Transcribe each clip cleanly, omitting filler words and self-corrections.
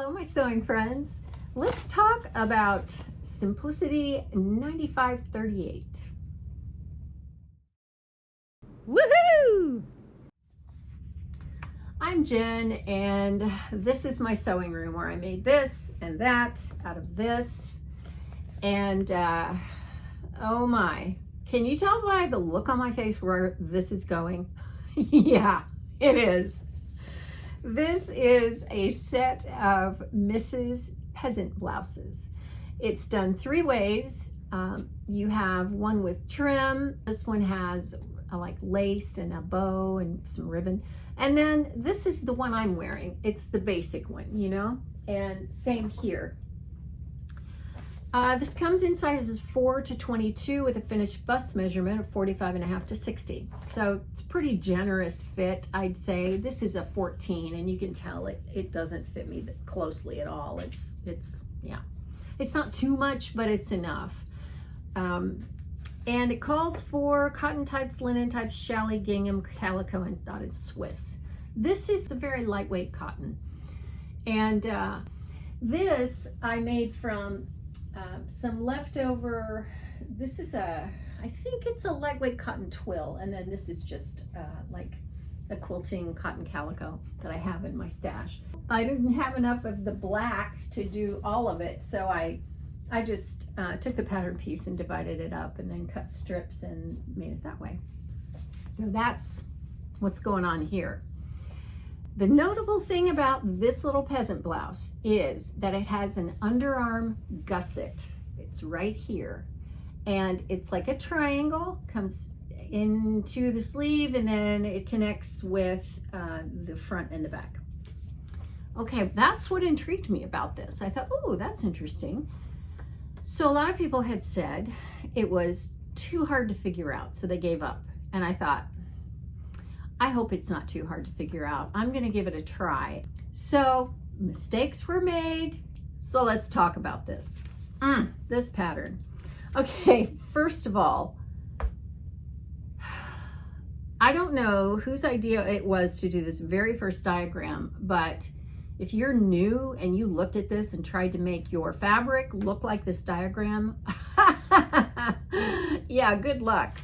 Hello, my sewing friends. Let's talk about Simplicity 9538. Woohoo! I'm Jen, and this is my sewing room where I made this and that out of this. And oh my, can you tell by the look on my face where this is going? Yeah, it is. This is a set of Mrs. Peasant blouses. It's done three ways. You have one with trim. This one has like lace and a bow and some ribbon. And then this is the one I'm wearing. It's the basic one, you know, and same here. This comes in sizes 4 to 22 with a finished bust measurement of 45.5 to 60. So it's pretty generous fit, I'd say. This is a 14, and you can tell it doesn't fit me closely at all. Yeah, it's not too much, but it's enough. And it calls for cotton types, linen types, challis, gingham, calico, and dotted Swiss. This is a very lightweight cotton. And this I made from some leftover, this is I think it's a lightweight cotton twill, and then this is just like a quilting cotton calico that I have in my stash. I didn't have enough of the black to do all of it, so I just took the pattern piece and divided it up and then cut strips and made it that way. So that's what's going on here. The notable thing about this little peasant blouse is that it has an underarm gusset. It's right here. And it's like a triangle, comes into the sleeve, and then it connects with the front and the back. Okay, that's what intrigued me about this. I thought, oh, that's interesting. So a lot of people had said it was too hard to figure out, so they gave up. And I thought, I hope it's not too hard to figure out. I'm gonna give it a try. So mistakes were made. So let's talk about this. This pattern. Okay, first of all, I don't know whose idea it was to do this very first diagram, but if you're new and you looked at this and tried to make your fabric look like this diagram, yeah, good luck.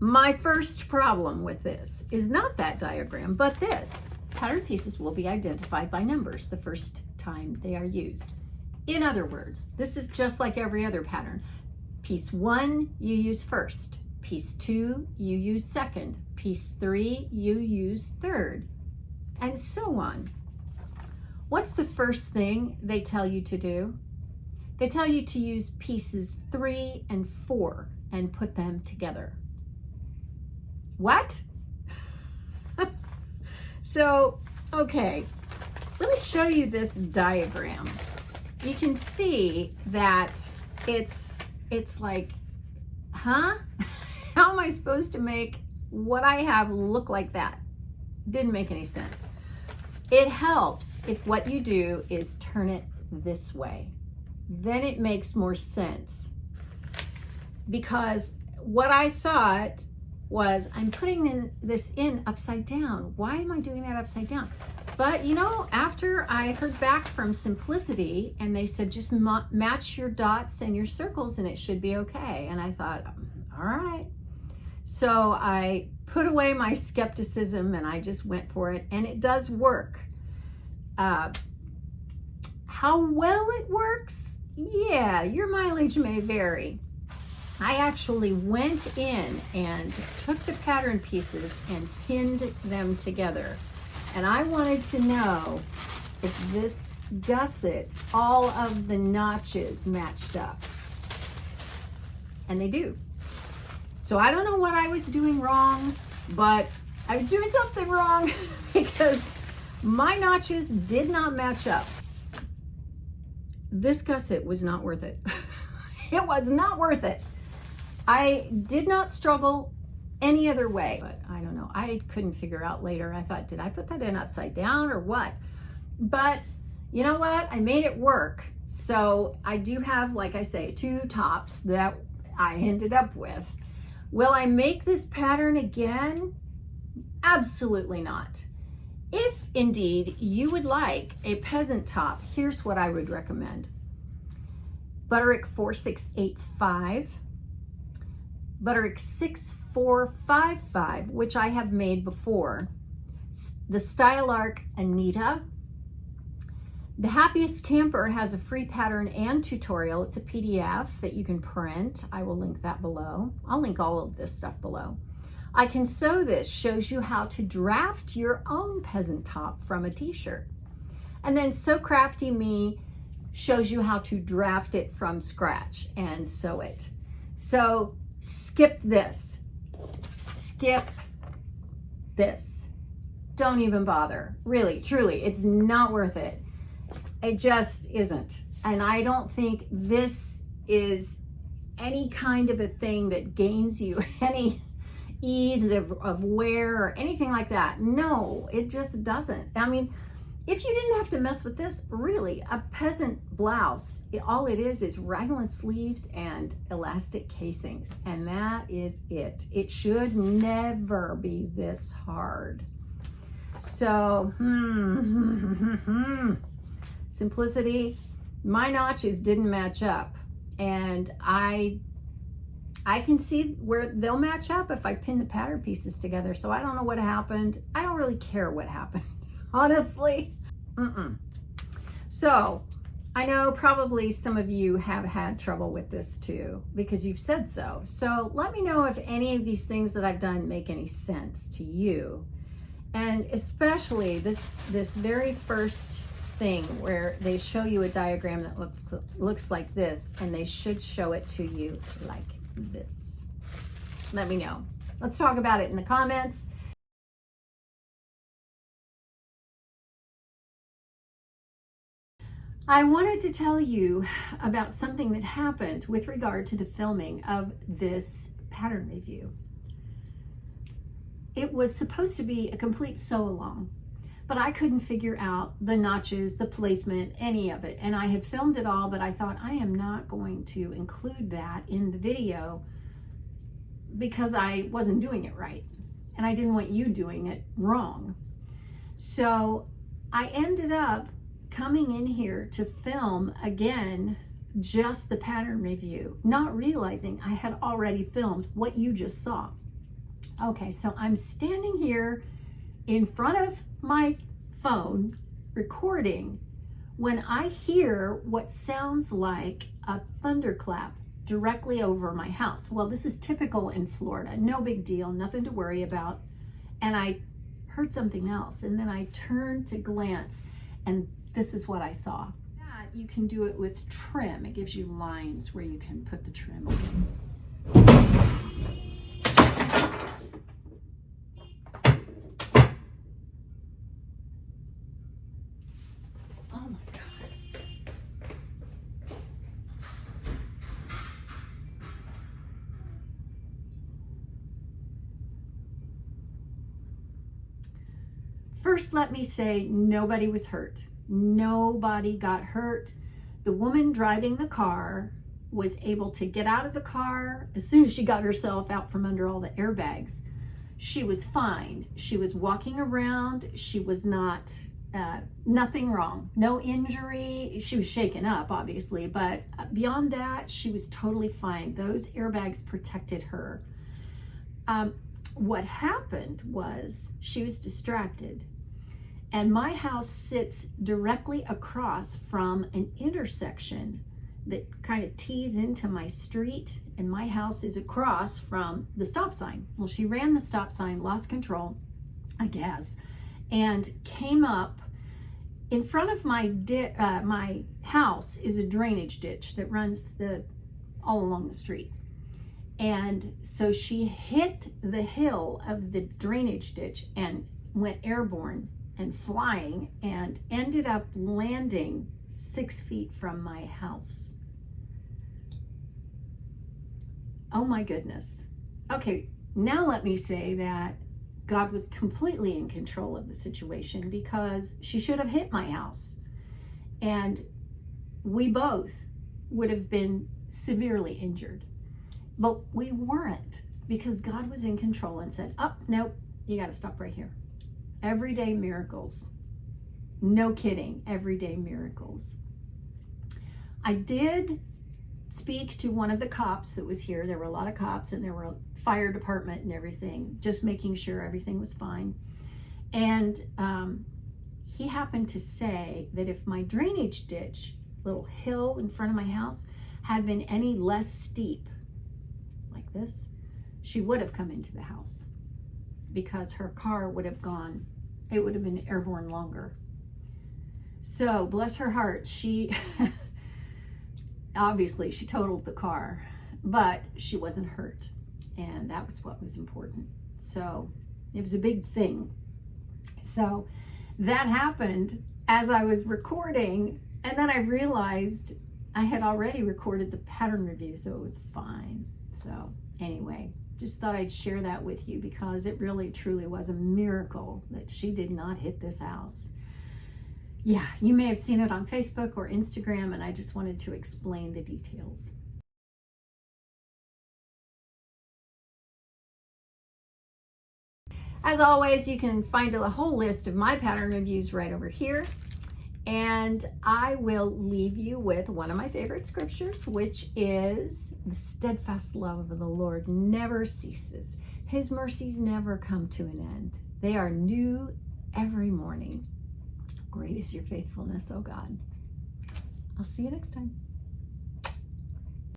My first problem with this is not that diagram, but this. Pattern pieces will be identified by numbers the first time they are used. In other words, this is just like every other pattern. Piece 1, you use first. Piece 2, you use second. Piece 3, you use third, and so on. What's the first thing they tell you to do? They tell you to use pieces 3 and 4 and put them together. What? So, okay, let me show you this diagram. You can see that it's like, huh? How am I supposed to make what I have look like that? Didn't make any sense. It helps if what you do is turn it this way. Then it makes more sense. Because what I thought was, I'm putting this in upside down. Why am I doing that upside down? But you know, after I heard back from Simplicity and they said just match your dots and your circles and it should be okay. And I thought, all right. So I put away my skepticism and I just went for it, and it does work. How well it works? Yeah, your mileage may vary. I actually went in and took the pattern pieces and pinned them together. And I wanted to know if this gusset, all of the notches matched up. And they do. So I don't know what I was doing wrong, but I was doing something wrong because my notches did not match up. This gusset was not worth it. It was not worth it. I did not struggle any other way, but I don't know. I couldn't figure out later. I thought, did I put that in upside down or what? But you know what? I made it work. So I do have, like I say, 2 tops that I ended up with. Will I make this pattern again? Absolutely not. If indeed you would like a peasant top, here's what I would recommend. Butterick 4685, Butterick 6455, which I have made before, the Style Arc Anita. The Happiest Camper has a free pattern and tutorial. It's a PDF that you can print. I will link that below. I'll link all of this stuff below. I Can Sew This shows you how to draft your own peasant top from a t-shirt. And then So Crafty Me shows you how to draft it from scratch and sew it. So skip this. Skip this. Don't even bother. Really, truly, it's not worth it. It just isn't. And I don't think this is any kind of a thing that gains you any ease of wear or anything like that. No, it just doesn't. I mean, if you didn't have to mess with this, really, a peasant blouse, all it is raglan sleeves and elastic casings. And that is it. It should never be this hard. So, simplicity, my notches didn't match up, and I can see where they'll match up if I pin the pattern pieces together. So I don't know what happened. I don't really care what happened, honestly. So I know probably some of you have had trouble with this too, because you've said so. So let me know if any of these things that I've done make any sense to you. And especially this very first thing where they show you a diagram that looks like this, and they should show it to you like this. Let me know. Let's talk about it in the comments. I wanted to tell you about something that happened with regard to the filming of this pattern review. It was supposed to be a complete sew along, but I couldn't figure out the notches, the placement, any of it. And I had filmed it all, but I thought I am not going to include that in the video because I wasn't doing it right. And I didn't want you doing it wrong. So I ended up coming in here to film again just the pattern review, not realizing I had already filmed what you just saw. Okay, so I'm standing here in front of my phone recording when I hear what sounds like a thunderclap directly over my house. Well, this is typical in Florida, no big deal, nothing to worry about. And I heard something else, and then I turned to glance, and this is what I saw. You can do it with trim. It gives you lines where you can put the trim on. Oh my God. First, let me say nobody was hurt. Nobody got hurt. The woman driving the car was able to get out of the car as soon as she got herself out from under all the airbags. She was fine. She was walking around. She was not, nothing wrong, no injury. She was shaken up, obviously, but beyond that, she was totally fine. Those airbags protected her. What happened was she was distracted. And my house sits directly across from an intersection that kind of tees into my street, and my house is across from the stop sign. Well, she ran the stop sign, lost control, I guess, and came up. In front of my house is a drainage ditch that runs all along the street. And so she hit the hill of the drainage ditch and went airborne and flying and ended up landing 6 feet from my house. Oh my goodness. Okay, now let me say that God was completely in control of the situation, because she should have hit my house and we both would have been severely injured. But we weren't, because God was in control and said, oh, nope, you got to stop right here. Everyday miracles. No kidding, everyday miracles. I did speak to one of the cops that was here. There were a lot of cops and there were a fire department and everything, just making sure everything was fine. And he happened to say that if my drainage ditch, little hill in front of my house, had been any less steep, like this, she would have come into the house because her car would have gone, it would have been airborne longer. So bless her heart, she obviously she totaled the car, but she wasn't hurt, and that was what was important. So it was a big thing. So that happened as I was recording, and then I realized I had already recorded the pattern review, so it was fine. So anyway, just thought I'd share that with you because it really truly was a miracle that she did not hit this house. Yeah, you may have seen it on Facebook or Instagram, and I just wanted to explain the details. As always, you can find a whole list of my pattern reviews right over here. And I will leave you with one of my favorite scriptures, which is the steadfast love of the Lord never ceases. His mercies never come to an end. They are new every morning. Great is your faithfulness, oh God. I'll see you next time.